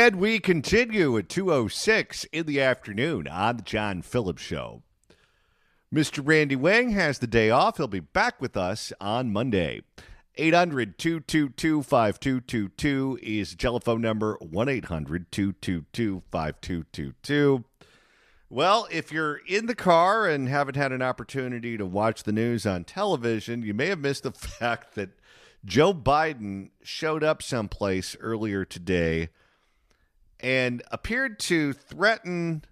And we continue at 2:06 in the afternoon on the John Phillips Show. Mr. Randy Wang has the day off. He'll be back with us on Monday. 800-222-5222 is the telephone number, 1-800-222-5222. Well, if you're in the car and haven't had an opportunity to watch the news on television, you may have missed the fact that Joe Biden showed up someplace earlier today and appeared to threaten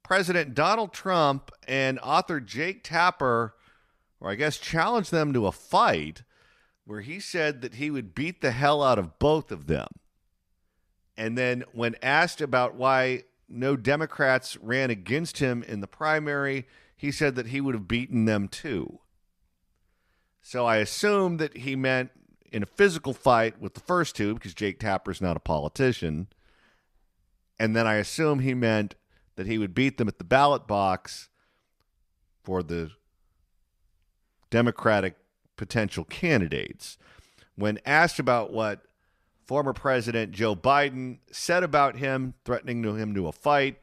President Donald Trump and author Jake Tapper, or I guess challenge them to a fight, where he said that he would beat the hell out of both of them. And then when asked about why no Democrats ran against him in the primary, he said that he would have beaten them too. So I assume that he meant in a physical fight with the first two, because Jake Tapper's not a politician. And then I assume he meant that he would beat them at the ballot box for the Democratic potential candidates. When asked about what former President Joe Biden said about him, threatening him to a fight,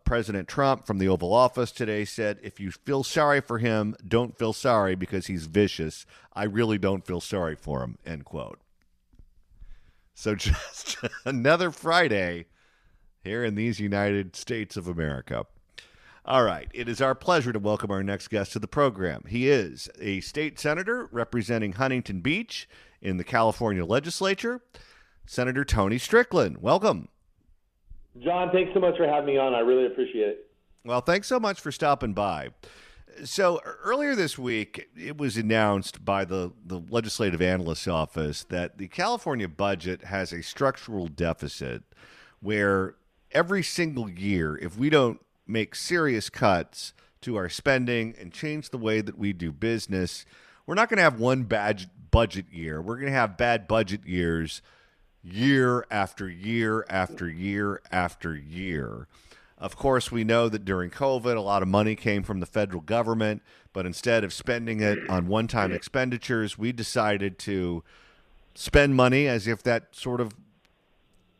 President Trump from the Oval Office today said, if you feel sorry for him, don't feel sorry because he's vicious. I really don't feel sorry for him, end quote. So just another Friday here in these United States of America. All right, it is our pleasure to welcome our next guest to the program. He is a state senator representing Huntington Beach in the California legislature, Senator Tony Strickland. Welcome. John, thanks so much for having me on. I really appreciate it. Well, thanks so much for stopping by. So earlier this week, it was announced by the Legislative Analyst's Office that the California budget has a structural deficit where every single year, if we don't make serious cuts to our spending and change the way that we do business, we're not going to have one bad budget year. We're going to have bad budget years year after year after year after year. Of course, we know that during COVID, a lot of money came from the federal government, but instead of spending it on one-time expenditures, we decided to spend money as if that sort of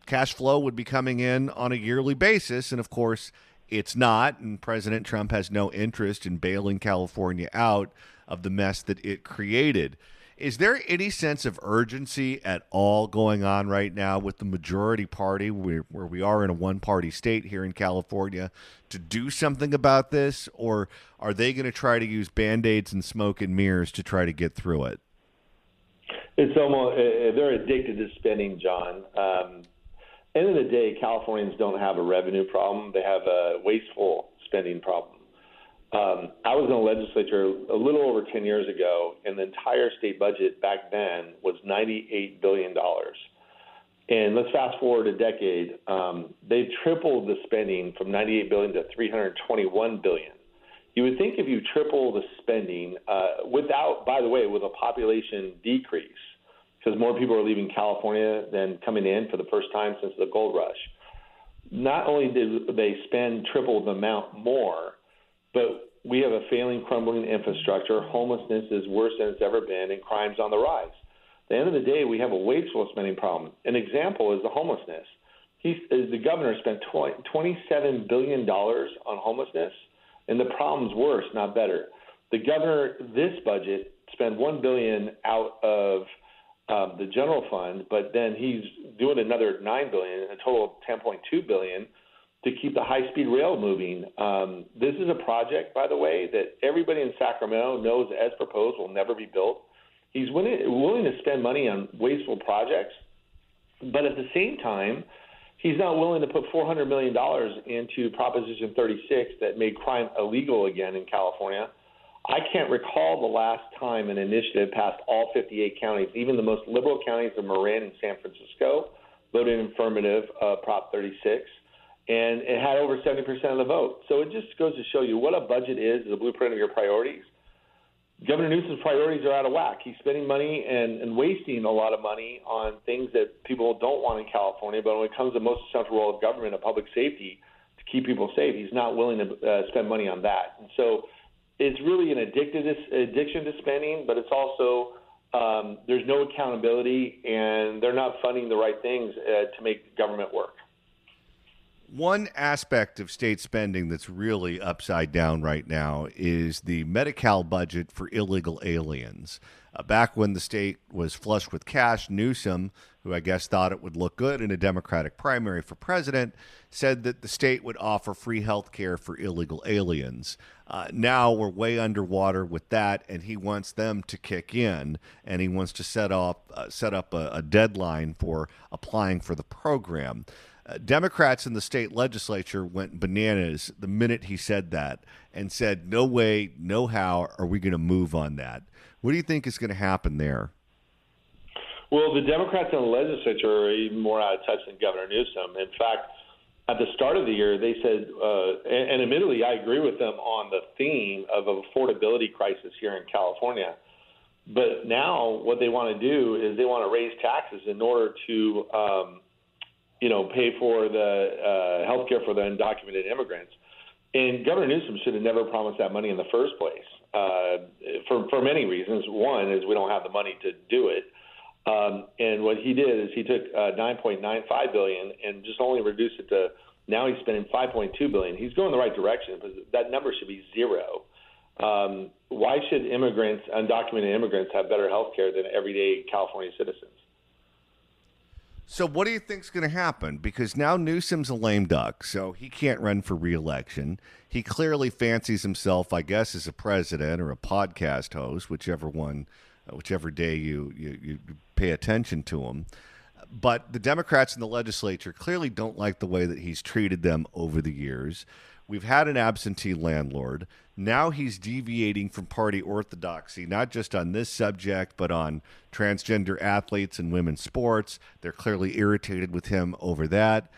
cash flow would be coming in on a yearly basis. And of course, it's not, and President Trump has no interest in bailing California out of the mess that it created. Is there any sense of urgency at all going on right now with the majority party, where we are in a one-party state here in California, to do something about this? Or are they going to try to use Band-Aids and smoke and mirrors to try to get through it? It's almost, they're addicted to spending, John. End of the day, Californians don't have a revenue problem. They have a wasteful spending problem. I was in the legislature a little over 10 years ago, and the entire state budget back then was $98 billion. And let's fast forward a decade. They've tripled the spending from $98 billion to $321 billion. You would think if you triple the spending without, by the way, with a population decrease, because more people are leaving California than coming in for the first time since the gold rush. Not only did they spend triple the amount more, but we have a failing, crumbling infrastructure. Homelessness is worse than it's ever been, and crime's on the rise. At the end of the day, we have a wasteful spending problem. An example is the homelessness. The governor spent $27 billion on homelessness, and the problem's worse, not better. The governor, this budget, spent $1 billion out of the general fund, but then he's doing another $9 billion, a total of $10.2 billion, to keep the high-speed rail moving. This is a project, by the way, that everybody in Sacramento knows, as proposed, will never be built. He's willing to spend money on wasteful projects, but at the same time, he's not willing to put $400 million into Proposition 36 that made crime illegal again in California. I can't recall the last time an initiative passed all 58 counties, even the most liberal counties of Marin and San Francisco, voted in affirmative Prop 36, and it had over 70% of the vote. So it just goes to show you what a budget is a blueprint of your priorities. Governor Newsom's priorities are out of whack. He's spending money and wasting a lot of money on things that people don't want in California, but when it comes to the most essential role of government and public safety to keep people safe, he's not willing to spend money on that. And so it's really an addiction to spending, but it's also There's no accountability, and they're not funding the right things to make government work. One aspect of state spending that's really upside down right now is the Medi-Cal budget for illegal aliens. Back when the state was flush with cash, Newsom, who I guess thought it would look good in a Democratic primary for president, said that the state would offer free health care for illegal aliens. Now we're way underwater with that, and he wants them to kick in, and he wants to set up a deadline for applying for the program. Democrats in the state legislature went bananas the minute he said that and said, no way, no how are we going to move on that. What do you think is going to happen there? Well, the Democrats in the legislature are even more out of touch than Governor Newsom. In fact, at the start of the year, they said, and admittedly, I agree with them on the theme of an affordability crisis here in California. But now what they want to do is they want to raise taxes in order to pay for the health care for the undocumented immigrants. And Governor Newsom should have never promised that money in the first place for many reasons. One is we don't have the money to do it. And what he did is he took $9.95 billion and just only reduced it to now he's spending $5.2 billion. He's going the right direction, but that number should be zero. Why should undocumented immigrants, have better health care than everyday California citizens? So what do you think's going to happen? Because now Newsom's a lame duck, so he can't run for re-election. He clearly fancies himself, I guess, as a president or a podcast host, whichever day you pay attention to him. But the Democrats in the legislature clearly don't like the way that he's treated them over the years. We've had an absentee landlord. Now he's deviating from party orthodoxy, not just on this subject, but on transgender athletes and women's sports. They're clearly irritated with him over that.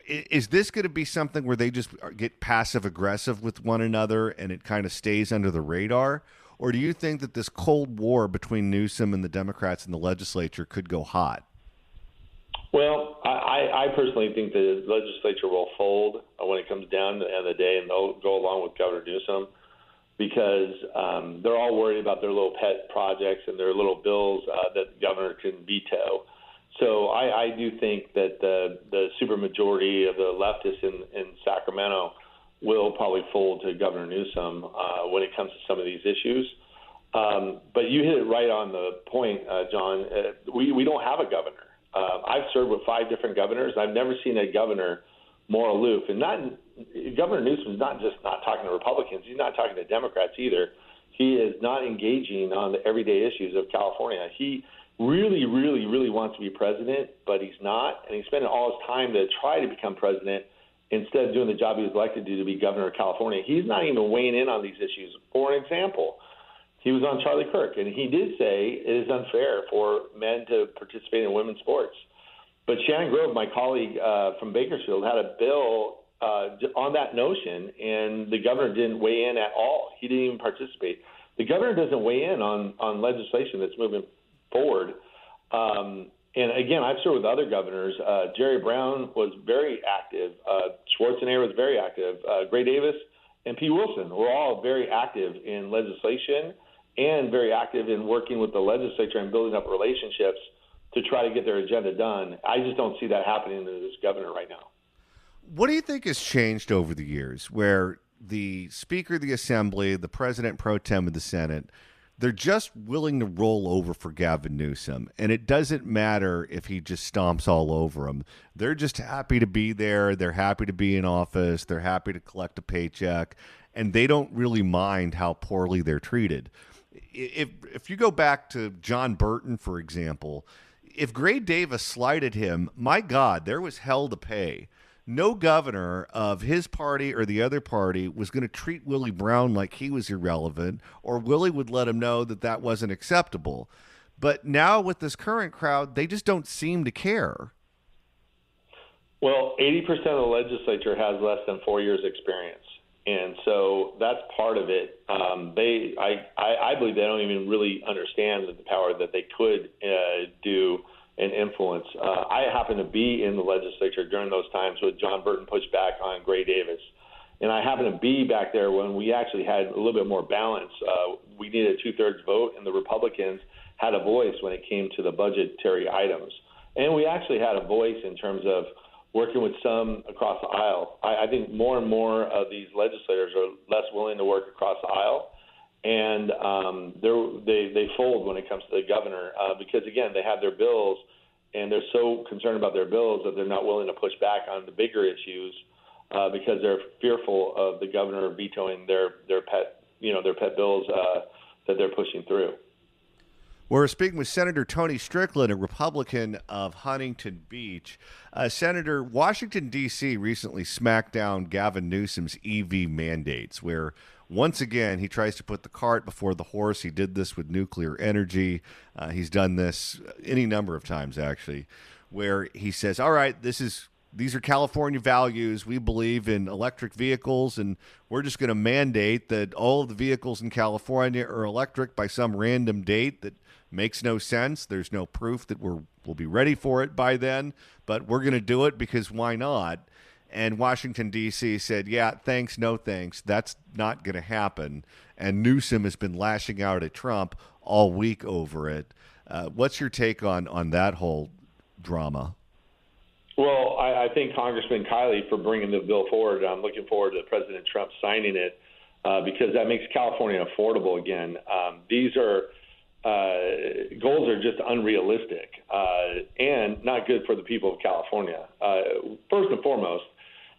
Is this going to be something where they just get passive-aggressive with one another and it kind of stays under the radar? Or do you think that this Cold War between Newsom and the Democrats in the legislature could go hot? Well, I personally think the legislature will fold when it comes down to the end of the day, and they'll go along with Governor Newsom because they're all worried about their little pet projects and their little bills that the governor can veto. So I do think that the supermajority of the leftists in Sacramento will probably fold to Governor Newsom when it comes to some of these issues. But you hit it right on the point, John. We don't have a governor. I've served with 5 different governors. I've never seen a governor more aloof. And Governor Newsom's not just not talking to Republicans. He's not talking to Democrats either. He is not engaging on the everyday issues of California. He really, really, really wants to be president, but he's not. And he's spending all his time to try to become president instead of doing the job he was elected to be governor of California. He's not even weighing in on these issues. For an example, he was on Charlie Kirk, and he did say it is unfair for men to participate in women's sports. But Shannon Grove, my colleague from Bakersfield, had a bill on that notion, and the governor didn't weigh in at all. He didn't even participate. The governor doesn't weigh in on legislation that's moving forward. And again, I've served with other governors. Jerry Brown was very active. Schwarzenegger was very active. Gray Davis and P. Wilson were all very active in legislation and very active in working with the legislature and building up relationships to try to get their agenda done. I just don't see that happening to this governor right now. What do you think has changed over the years where the Speaker of the Assembly, the President pro tem of the Senate, they're just willing to roll over for Gavin Newsom, and it doesn't matter if he just stomps all over them. They're just happy to be there. They're happy to be in office. They're happy to collect a paycheck, and they don't really mind how poorly they're treated. If you go back to John Burton, for example, if Gray Davis slighted him, my God, there was hell to pay. No governor of his party or the other party was going to treat Willie Brown like he was irrelevant, or Willie would let him know that that wasn't acceptable. But now with this current crowd, they just don't seem to care. Well, 80% of the legislature has less than 4 years experience. And so that's part of it. I believe they don't even really understand the power that they could do and influence. I happened to be in the legislature during those times when John Burton pushed back on Gray Davis. And I happened to be back there when we actually had a little bit more balance. We needed a 2/3 vote, and the Republicans had a voice when it came to the budgetary items. And we actually had a voice in terms of working with some across the aisle. I think more and more of these legislators are less willing to work across the aisle, and they fold when it comes to the governor because, again, they have their bills, and they're so concerned about their bills that they're not willing to push back on the bigger issues because they're fearful of the governor vetoing their pet bills that they're pushing through. We're speaking with Senator Tony Strickland, a Republican of Huntington Beach. Senator, Washington, D.C. recently smacked down Gavin Newsom's EV mandates, where once again he tries to put the cart before the horse. He did this with nuclear energy. He's done this any number of times, actually, where he says, all right, these are California values. We believe in electric vehicles, and we're just going to mandate that all of the vehicles in California are electric by some random date that makes no sense. There's no proof that we'll be ready for it by then, but we're going to do it because why not? And Washington, D.C. said, yeah, thanks, no thanks. That's not going to happen. And Newsom has been lashing out at Trump all week over it. What's your take on that whole drama? Well, I thank Congressman Kiley for bringing the bill forward. I'm looking forward to President Trump signing it because that makes California affordable again. These goals are just unrealistic and not good for the people of California. First and foremost,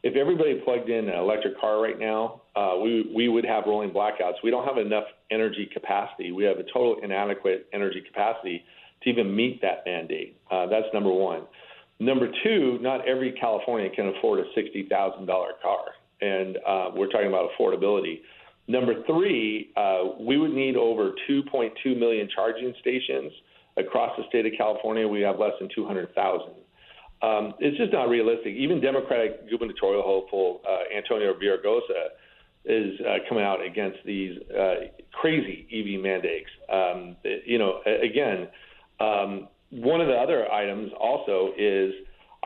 if everybody plugged in an electric car right now, we would have rolling blackouts. We don't have enough energy capacity. We have a total inadequate energy capacity to even meet that mandate. That's number one. Number two, not every Californian can afford a $60,000 car, and we're talking about affordability. Number three, we would need over 2.2 million charging stations across the state of California. We have less than 200,000. It's just not realistic. Even Democratic gubernatorial hopeful Antonio Villaraigosa is coming out against these crazy EV mandates. One of the other items also is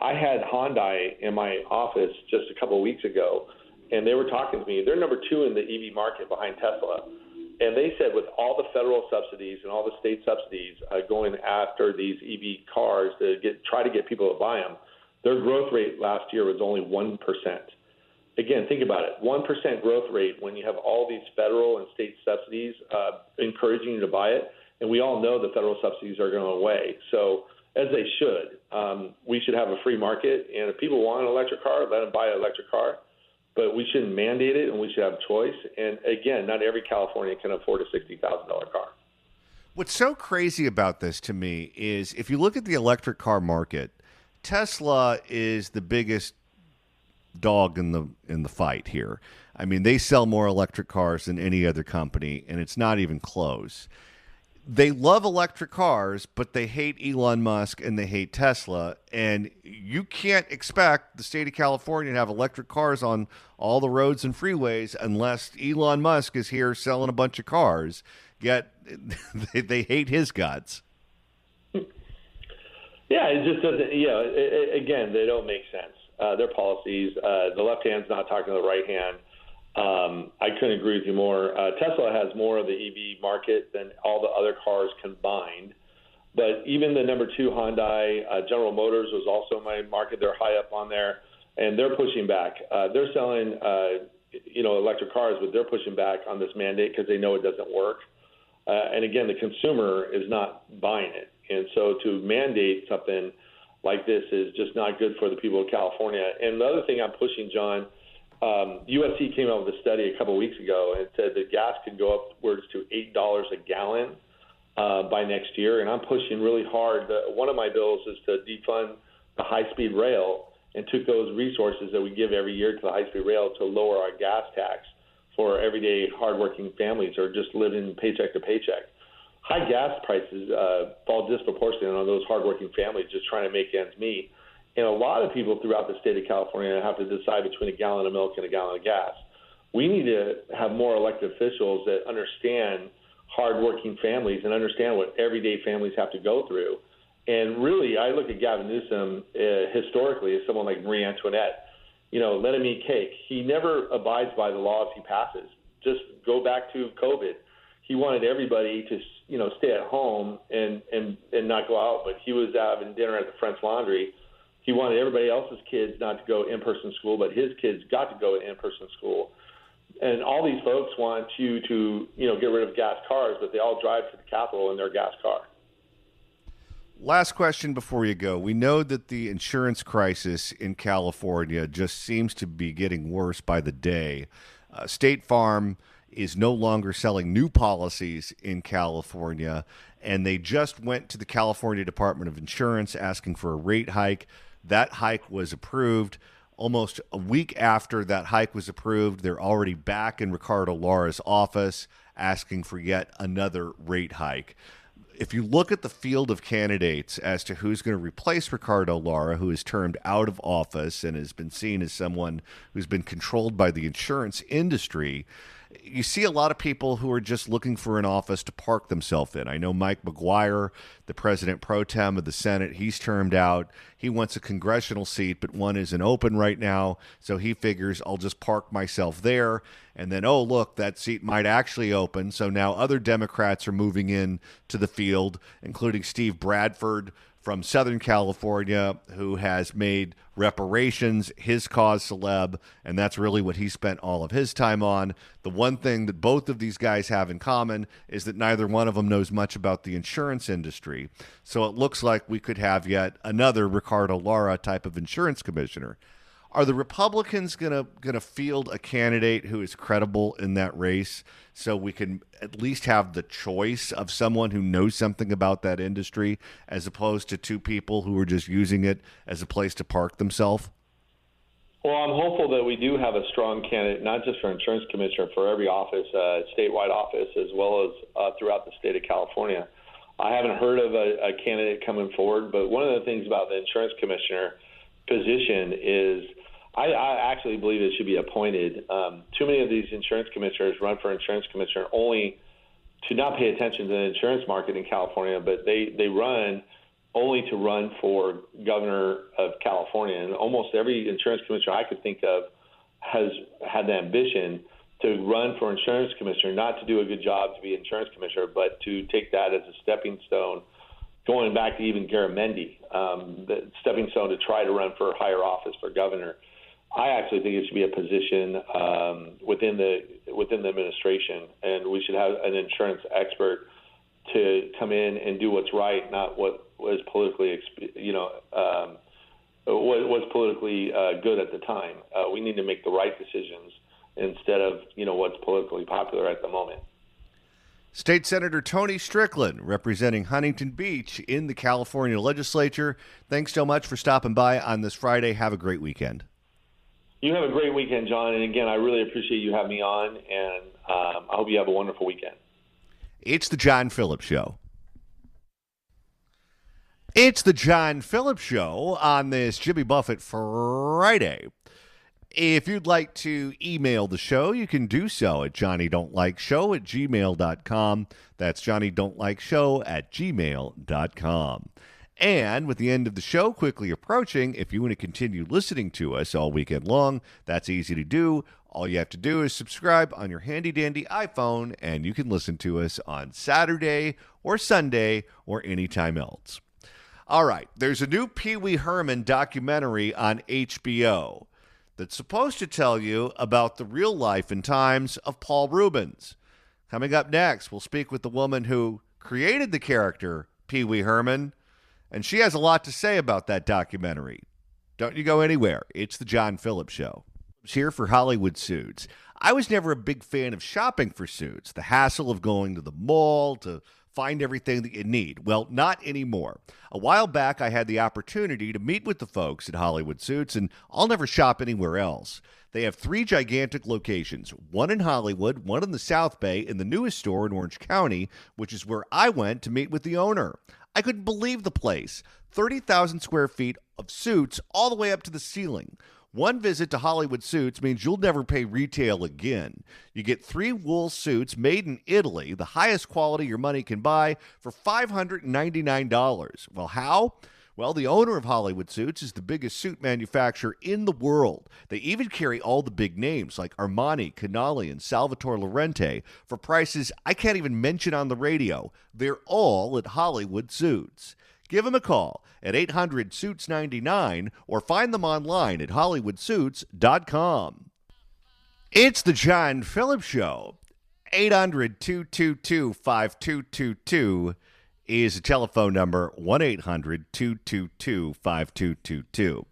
I had Hyundai in my office just a couple of weeks ago, and they were talking to me. They're number two in the EV market behind Tesla. And they said with all the federal subsidies and all the state subsidies going after these EV cars to try to get people to buy them, their growth rate last year was only 1%. Again, think about it, 1% growth rate when you have all these federal and state subsidies encouraging you to buy it. And we all know the federal subsidies are going away. So as they should, we should have a free market. And if people want an electric car, let them buy an electric car. But we shouldn't mandate it, and we should have choice. And again, not every Californian can afford a $60,000 car. What's so crazy about this to me is if you look at the electric car market, Tesla is the biggest dog in the fight here. I mean, they sell more electric cars than any other company, and it's not even close. They love electric cars, but they hate Elon Musk and they hate Tesla. And you can't expect the state of California to have electric cars on all the roads and freeways unless Elon Musk is here selling a bunch of cars. Yet they hate his guts. Yeah, it just doesn't, again, they don't make sense. Their policies, the left hand's not talking to the right hand. I couldn't agree with you more. Tesla has more of the EV market than all the other cars combined. But even the number two Hyundai, General Motors was also in my market. They're high up on there, and they're pushing back. They're selling, electric cars, but they're pushing back on this mandate because they know it doesn't work. And again, the consumer is not buying it. And so to mandate something like this is just not good for the people of California. And the other thing I'm pushing, John, USC came out with a study a couple of weeks ago and said that gas could go upwards to $8 a gallon by next year. And I'm pushing really hard. One of my bills is to defund the high-speed rail and took those resources that we give every year to the high-speed rail to lower our gas tax for everyday hardworking families or just living paycheck to paycheck. High gas prices fall disproportionately on those hardworking families just trying to make ends meet. And a lot of people throughout the state of California have to decide between a gallon of milk and a gallon of gas. We need to have more elected officials that understand hardworking families and understand what everyday families have to go through. And really, I look at Gavin Newsom historically as someone like Marie Antoinette. Let him eat cake. He never abides by the laws he passes. Just go back to COVID. he wanted everybody to, stay at home and not go out. But he was having dinner at the French Laundry. He wanted everybody else's kids not to go in-person school, but his kids got to go to in-person school. And all these folks want you to, get rid of gas cars, but they all drive to the Capitol in their gas car. Last question before you go. We know that the insurance crisis in California just seems to be getting worse by the day. State Farm is no longer selling new policies in California, and they just went to the California Department of Insurance asking for a rate hike. That hike was approved. Almost a week after that hike was approved, they're already back in Ricardo Lara's office asking for yet another rate hike. If you look at the field of candidates as to who's going to replace Ricardo Lara, who is termed out of office and has been seen as someone who's been controlled by the insurance industry, you see a lot of people who are just looking for an office to park themselves in. I know Mike McGuire, the president pro tem of the Senate, he's termed out. He wants a congressional seat, but one isn't open right now, so he figures I'll just park myself there. And then, oh, look, that seat might actually open. So now other Democrats are moving in to the field, including Steve Bradford from Southern California, who has made reparations his cause celeb, and that's really what he spent all of his time on. The one thing that both of these guys have in common is that neither one of them knows much about the insurance industry. So it looks like we could have yet another Ricardo Lara type of insurance commissioner. Are the Republicans gonna field a candidate who is credible in that race so we can at least have the choice of someone who knows something about that industry as opposed to two people who are just using it as a place to park themselves? Well, I'm hopeful that we do have a strong candidate, not just for insurance commissioner, for every office, statewide office, as well as throughout the state of California. I haven't heard of a candidate coming forward, but one of the things about the insurance commissioner position is I actually believe it should be appointed. Too many of these insurance commissioners run for insurance commissioner only to not pay attention to the insurance market in California, but they run only to run for governor of California. And almost every insurance commissioner I could think of has had the ambition to run for insurance commissioner, not to do a good job to be insurance commissioner, but to take that as a stepping stone, going back to even Garamendi, the stepping stone to try to run for a higher office for governor. I actually think it should be a position within the administration, and we should have an insurance expert to come in and do what's right, not what was politically, what was politically good at the time. We need to make the right decisions instead of what's politically popular at the moment. State Senator Tony Strickland, representing Huntington Beach in the California legislature. Thanks so much for stopping by on this Friday. Have a great weekend. You have a great weekend, John. And again, I really appreciate you having me on, and I hope you have a wonderful weekend. It's the John Phillips Show. It's the John Phillips Show on this Jimmy Buffett Friday. If you'd like to email the show, you can do so at johnnydon'tlikeshow@gmail.com. That's johnnydon'tlikeshow@gmail.com. And with the end of the show quickly approaching, if you want to continue listening to us all weekend long, that's easy to do. All you have to do is subscribe on your handy-dandy iPhone, and you can listen to us on Saturday or Sunday or anytime else. All right, there's a new Pee Wee Herman documentary on HBO that's supposed to tell you about the real life and times of Paul Reubens. Coming up next, we'll speak with the woman who created the character Pee Wee Herman, and she has a lot to say about that documentary. Don't you go anywhere. It's the John Phillips Show. I'm here for Hollywood Suits. I was never a big fan of shopping for suits, the hassle of going to the mall to find everything that you need. Well, not anymore. A while back, I had the opportunity to meet with the folks at Hollywood Suits, and I'll never shop anywhere else. They have 3 gigantic locations, one in Hollywood, one in the South Bay, and the newest store in Orange County, which is where I went to meet with the owner. I couldn't believe the place. 30,000 square feet of suits all the way up to the ceiling. One visit to Hollywood Suits means you'll never pay retail again. You get 3 wool suits made in Italy, the highest quality your money can buy, for $599. Well, how? Well, the owner of Hollywood Suits is the biggest suit manufacturer in the world. They even carry all the big names like Armani, Canali, and Salvatore Laurenti for prices I can't even mention on the radio. They're all at Hollywood Suits. Give them a call at 800-SUITS-99 or find them online at hollywoodsuits.com. It's the John Phillips Show. 800-222-5222 is a telephone number, 1-800-222-5222.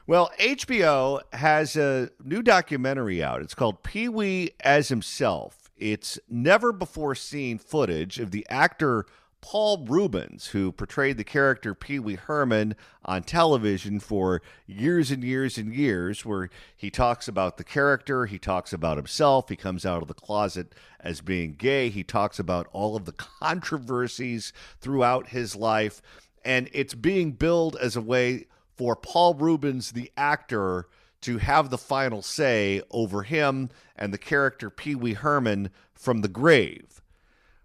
Well, HBO has a new documentary out. It's called Pee-wee as Himself. It's never-before-seen footage of the actor Paul Reubens, who portrayed the character Pee-wee Herman on television for years and years and years, where he talks about the character, he talks about himself, he comes out of the closet as being gay, he talks about all of the controversies throughout his life, and it's being billed as a way for Paul Reubens, the actor, to have the final say over him and the character Pee-wee Herman from the grave.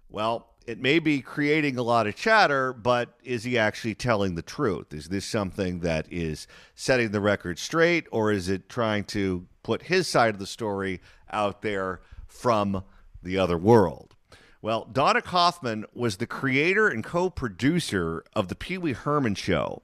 Well, it may be creating a lot of chatter, but is he actually telling the truth? Is this something that is setting the record straight, or is it trying to put his side of the story out there from the other world? Well, Dawna Kaufmann was the creator and co-producer of The Pee-wee Herman Show.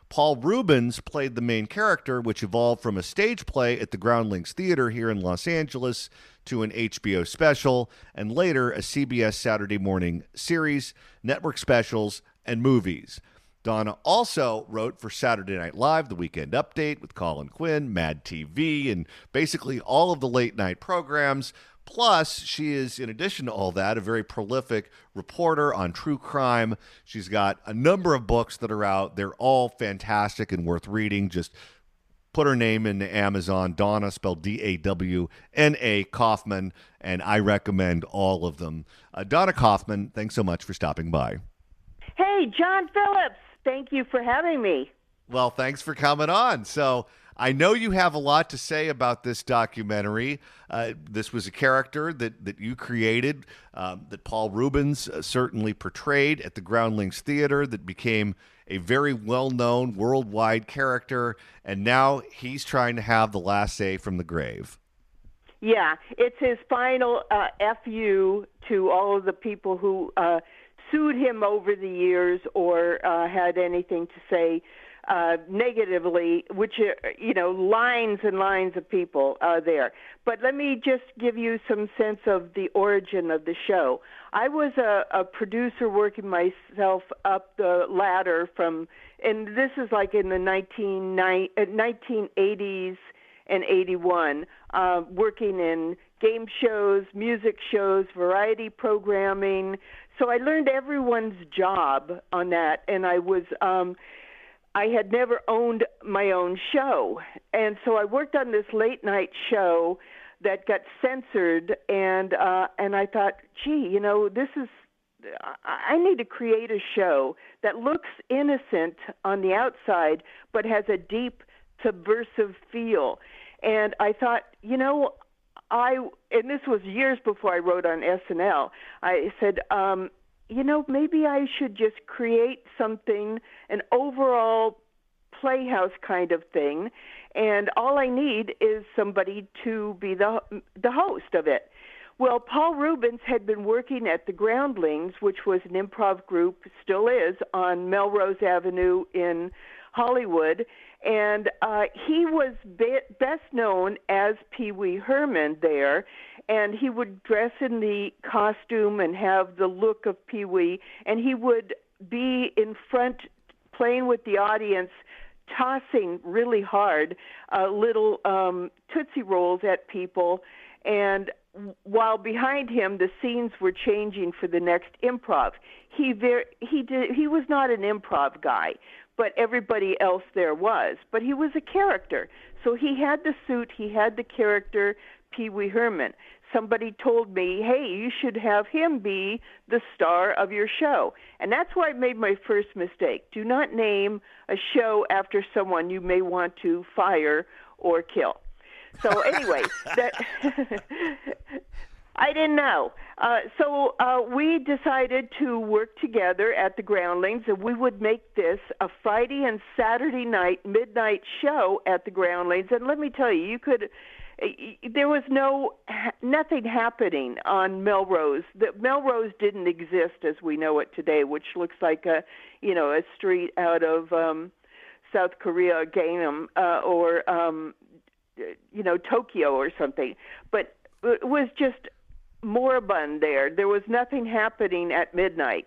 Paul Reubens played the main character, which evolved from a stage play at the Groundlings Theater here in Los Angeles to an HBO special, and later a CBS Saturday morning series, network specials, and movies. Dawna also wrote for Saturday Night Live, The Weekend Update with Colin Quinn, Mad TV, and basically all of the late-night programs. Plus, she is, in addition to all that, a very prolific reporter on true crime. She's got a number of books that are out. They're all fantastic and worth reading. Just put her name into Amazon, Dawna, spelled D-A-W-N-A, Kaufman, and I recommend all of them. Dawna Kaufmann, thanks so much for stopping by. Hey, John Phillips, thank you for having me. Well, thanks for coming on. So I know you have a lot to say about this documentary. This was a character that you created, that Paul Reubens certainly portrayed at the Groundlings Theater, that became a very well-known worldwide character, and now he's trying to have the last say from the grave. Yeah, it's his final FU to all of the people who sued him over the years or had anything to say negatively, which are, lines and lines of people there. But let me just give you some sense of the origin of the show. I was a producer working myself up the ladder and this is like in the 1980s and 81, working in game shows, music shows, variety programming. So I learned everyone's job on that, and I had never owned my own show. And so I worked on this late night show that got censored, and I thought, gee, I need to create a show that looks innocent on the outside but has a deep subversive feel. And I thought, and this was years before I wrote on SNL, I said, maybe I should just create something, an overall playhouse kind of thing, and all I need is somebody to be the host of it. Well, Paul Reubens had been working at the Groundlings, which was an improv group, still is, on Melrose Avenue in Hollywood, and he was best known as Pee-wee Herman there, and he would dress in the costume and have the look of Pee-wee, and he would be in front playing with the audience, tossing really hard little Tootsie Rolls at people, and while behind him the scenes were changing for the next improv. He was not an improv guy, but everybody else there was. But he was a character. So he had the suit, he had the character, Pee-wee Herman. Somebody told me, hey, you should have him be the star of your show. And that's where I made my first mistake. Do not name a show after someone you may want to fire or kill. So anyway, I didn't know. So we decided to work together at the Groundlings, and we would make this a Friday and Saturday night midnight show at the Groundlings. And let me tell you, there was nothing happening on Melrose. Melrose didn't exist as we know it today, which looks like a street out of South Korea, Gangnam, or Tokyo or something. But it was just moribund there. There was nothing happening at midnight.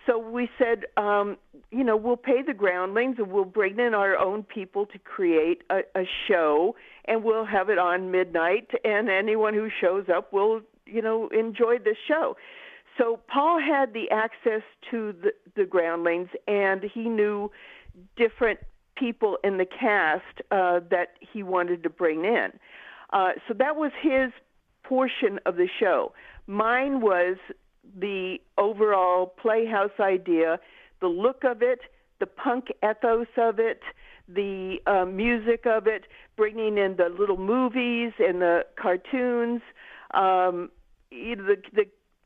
So we said, we'll pay the Groundlings and we'll bring in our own people to create a show, and we'll have it on midnight, and anyone who shows up will, enjoy the show. So Paul had the access to the Groundlings, and he knew different people in the cast that he wanted to bring in. So that was his portion of the show. Mine was the overall Playhouse idea, the look of it, the punk ethos of it, the music of it, bringing in the little movies and the cartoons, the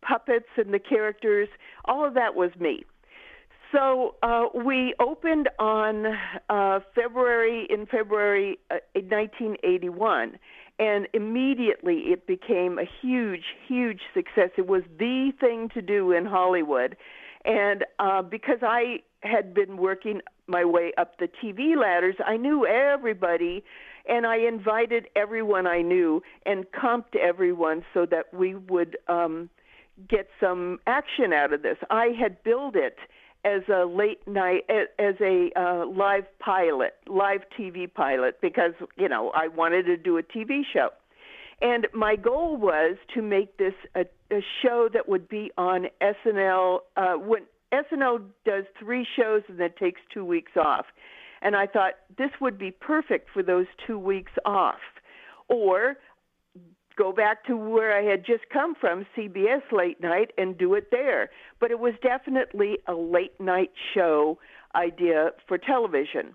puppets and the characters. All of that was me. So we opened on February 1981, and immediately it became a huge, huge success. It was the thing to do in Hollywood. And because I had been working my way up the TV ladders, I knew everybody, and I invited everyone I knew and comped everyone so that we would get some action out of this. I had billed it as a late night, as a live TV pilot, because, I wanted to do a TV show. And my goal was to make this a show that would be on SNL. When SNL does 3 shows and then takes 2 weeks off. And I thought this would be perfect for those 2 weeks off. Or go back to where I had just come from, CBS late night, and do it there. But it was definitely a late night show idea for television.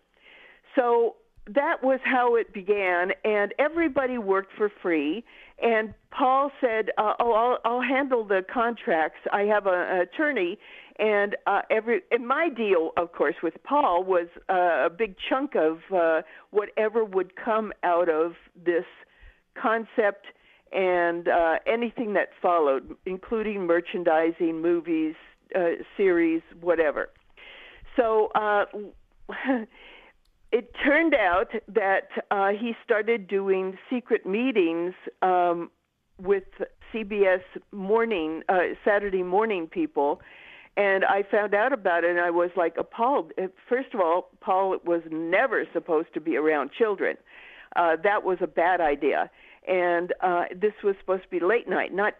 So that was how it began, and everybody worked for free. And Paul said, I'll handle the contracts. I have an attorney. And my deal, of course, with Paul was a big chunk of whatever would come out of this concept and anything that followed, including merchandising, movies, series, whatever. So it turned out that he started doing secret meetings with CBS Saturday morning people, and I found out about it, and I was like appalled. First of all, Paul was never supposed to be around children. That was a bad idea. And this was supposed to be late night, not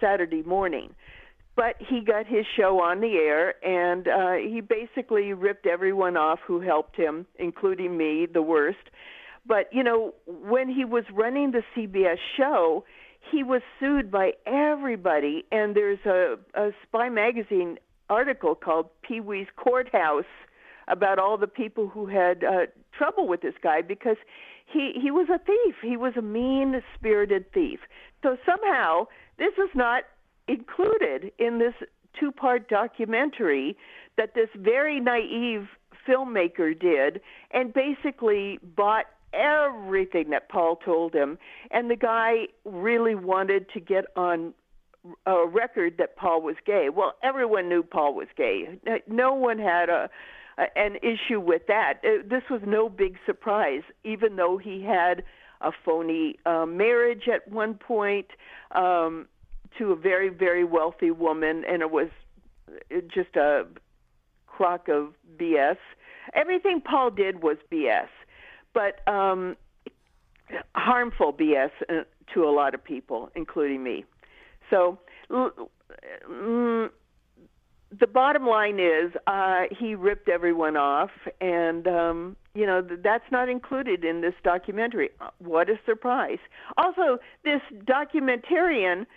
Saturday morning. But he got his show on the air, and he basically ripped everyone off who helped him, including me, the worst. But, when he was running the CBS show, he was sued by everybody. And there's a Spy Magazine article called Pee-wee's Courthouse about all the people who had trouble with this guy because he was a thief. He was a mean-spirited thief. So somehow this is not included in this 2-part documentary that this very naive filmmaker did, and basically bought everything that Paul told him. And the guy really wanted to get on a record that Paul was gay. Well, everyone knew Paul was gay. No one had an issue with that. This was no big surprise, even though he had a phony marriage at one point to a very, very wealthy woman, and it was just a crock of BS. Everything Paul did was BS, but harmful BS to a lot of people, including me. So the bottom line is he ripped everyone off, and, that's not included in this documentary. What a surprise. Also, this documentarian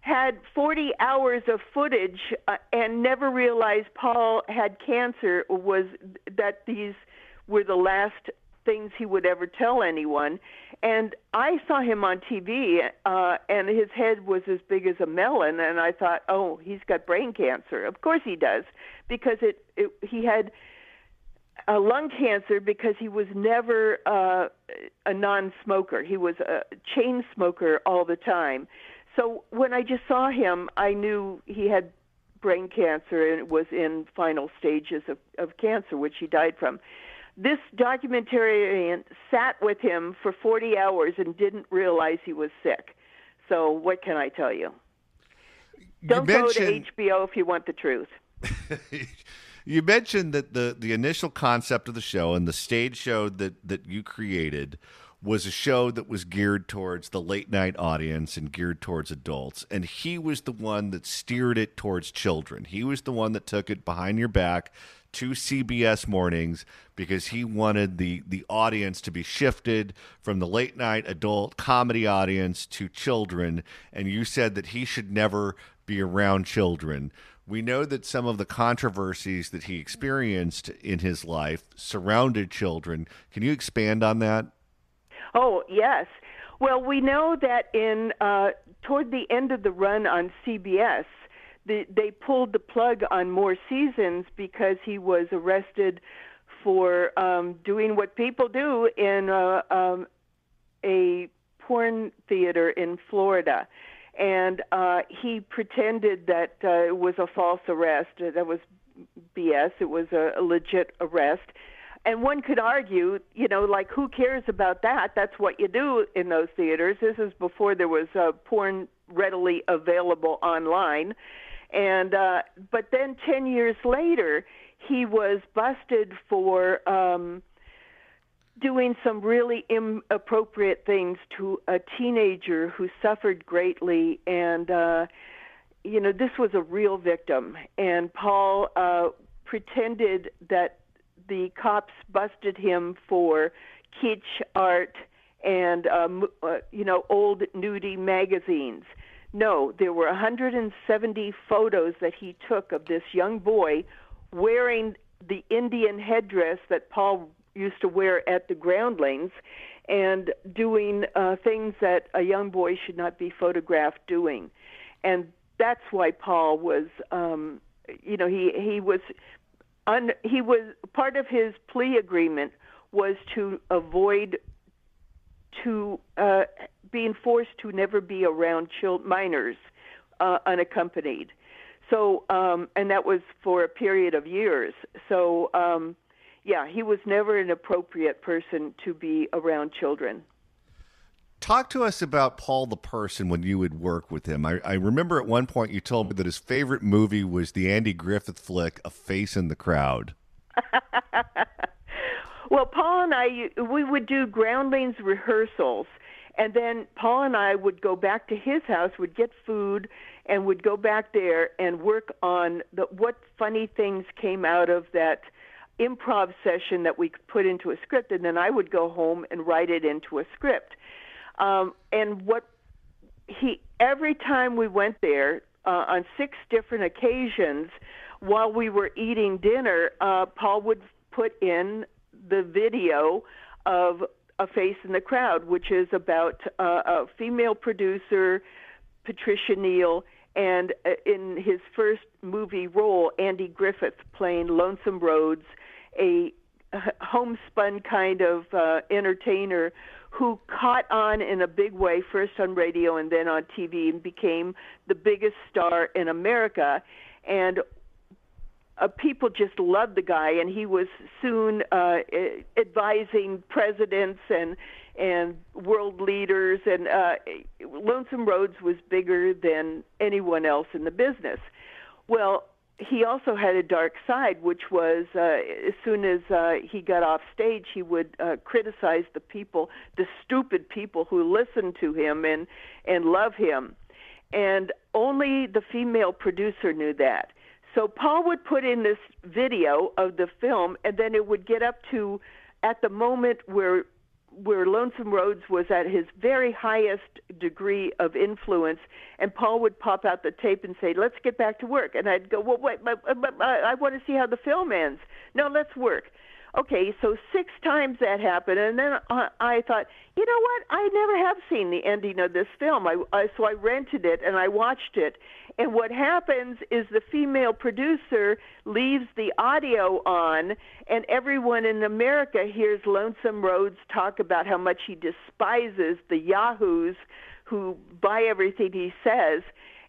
had 40 hours of footage and never realized Paul had cancer, that these were the last things he would ever tell anyone. And I saw him on TV, and his head was as big as a melon, and I thought, oh, he's got brain cancer. Of course he does, because he had lung cancer because he was never a non-smoker. He was a chain smoker all the time. So when I just saw him, I knew he had brain cancer and was in final stages of cancer, which he died from. This documentarian sat with him for 40 hours and didn't realize he was sick. So what can I tell you? Don't go to HBO if you want the truth. You mentioned that the initial concept of the show and the stage show that you created was a show that was geared towards the late night audience and geared towards adults. And he was the one that steered it towards children. He was the one that took it behind your back to CBS mornings because he wanted the audience to be shifted from the late night adult comedy audience to children. And you said that he should never be around children. We know that some of the controversies that he experienced in his life surrounded children. Can you expand on that? Oh, yes. Well, we know that toward the end of the run on CBS, they pulled the plug on more seasons because he was arrested for doing what people do in a porn theater in Florida. And he pretended that it was a false arrest. That was BS. It was a legit arrest. And one could argue, like, who cares about that? That's what you do in those theaters. This is before there was porn readily available online. And but then 10 years later, he was busted for doing some really inappropriate things to a teenager who suffered greatly. And, this was a real victim. And Paul pretended that the cops busted him for kitsch art and, old nudie magazines. No, there were 170 photos that he took of this young boy wearing the Indian headdress that Paul used to wear at the Groundlings and doing things that a young boy should not be photographed doing. And that's why Paul was, he was part of his plea agreement was to avoid being forced to never be around minors unaccompanied. So, and that was for a period of years. So, he was never an appropriate person to be around children. Talk to us about Paul the person when you would work with him. I remember at one point you told me that his favorite movie was the Andy Griffith flick, A Face in the Crowd. Well, Paul and I, we would do Groundlings rehearsals, and then Paul and I would go back to his house, would get food, and would go back there and work on what funny things came out of that improv session that we could put into a script, and then I would go home and write it into a script. And every time we went there, on 6 different occasions, while we were eating dinner, Paul would put in the video of A Face in the Crowd, which is about a female producer, Patricia Neal, and in his first movie role, Andy Griffith playing Lonesome Rhodes, a homespun kind of entertainer who caught on in a big way, first on radio and then on TV, and became the biggest star in America. And people just loved the guy, and he was soon advising presidents and world leaders, and Lonesome Rhodes was bigger than anyone else in the business. Well, he also had a dark side, which was as soon as he got off stage, he would criticize the stupid people who listened to him and love him. And only the female producer knew that. So Paul would put in this video of the film, and then it would get up to at the moment where Lonesome Rhodes was at his very highest degree of influence, and Paul would pop out the tape and say, "Let's get back to work." And I'd go, "Well, wait, I want to see how the film ends." "No, let's work." Okay, so 6 times that happened, and then I thought, you know what? I never have seen the ending of this film. So I rented it and I watched it. And what happens is the female producer leaves the audio on, and everyone in America hears Lonesome Rhodes talk about how much he despises the yahoos who buy everything he says.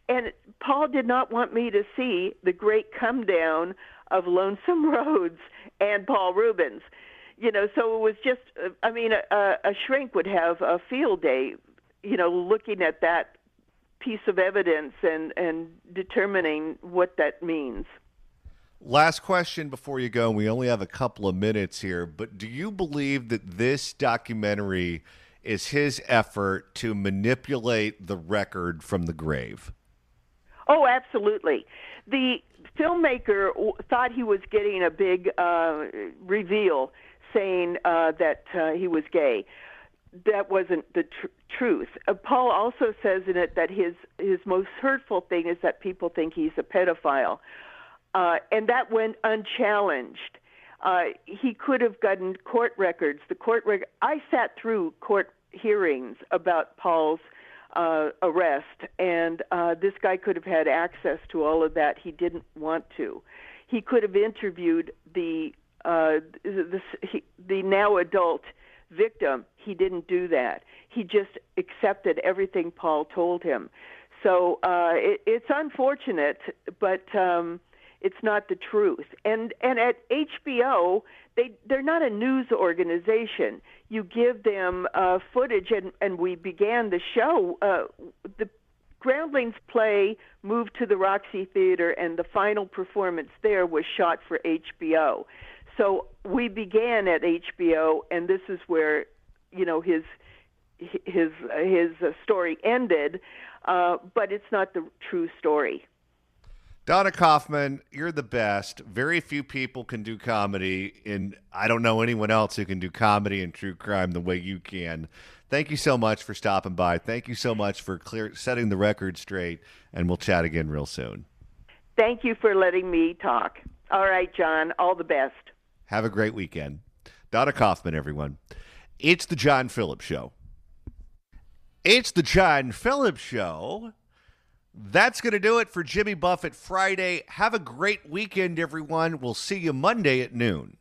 And Paul did not want me to see the great come down of Lonesome Rhodes and Paul Rubens. So it was just, a shrink would have a field day, looking at that piece of evidence and determining what that means. Last question before you go. We only have a couple of minutes here, but do you believe that this documentary is his effort to manipulate the record from the grave? Oh, absolutely. The filmmaker thought he was getting a big reveal saying that he was gay. That wasn't the truth. Paul also says in it that his most hurtful thing is that people think he's a pedophile. And that went unchallenged. He could have gotten court records. I sat through court hearings about Paul's arrest, and this guy could have had access to all of that. He didn't want to. He could have interviewed the now adult victim. He didn't do that. He just accepted everything Paul told him. So it's unfortunate, but it's not the truth. And at HBO, they're not a news organization. You give them footage, and we began the show. The Groundlings play moved to the Roxy Theater, and the final performance there was shot for HBO. So we began at HBO, and this is where his story ended, but it's not the true story. Dawna Kaufmann, you're the best. Very few people can do comedy, and I don't know anyone else who can do comedy and true crime the way you can. Thank you so much for stopping by. Thank you so much for setting the record straight, and we'll chat again real soon. Thank you for letting me talk. All right, John, all the best. Have a great weekend. Dawna Kaufmann, everyone. It's the John Phillips Show. It's the John Phillips Show. That's going to do it for Jimmy Buffett Friday. Have a great weekend, everyone. We'll see you Monday at noon.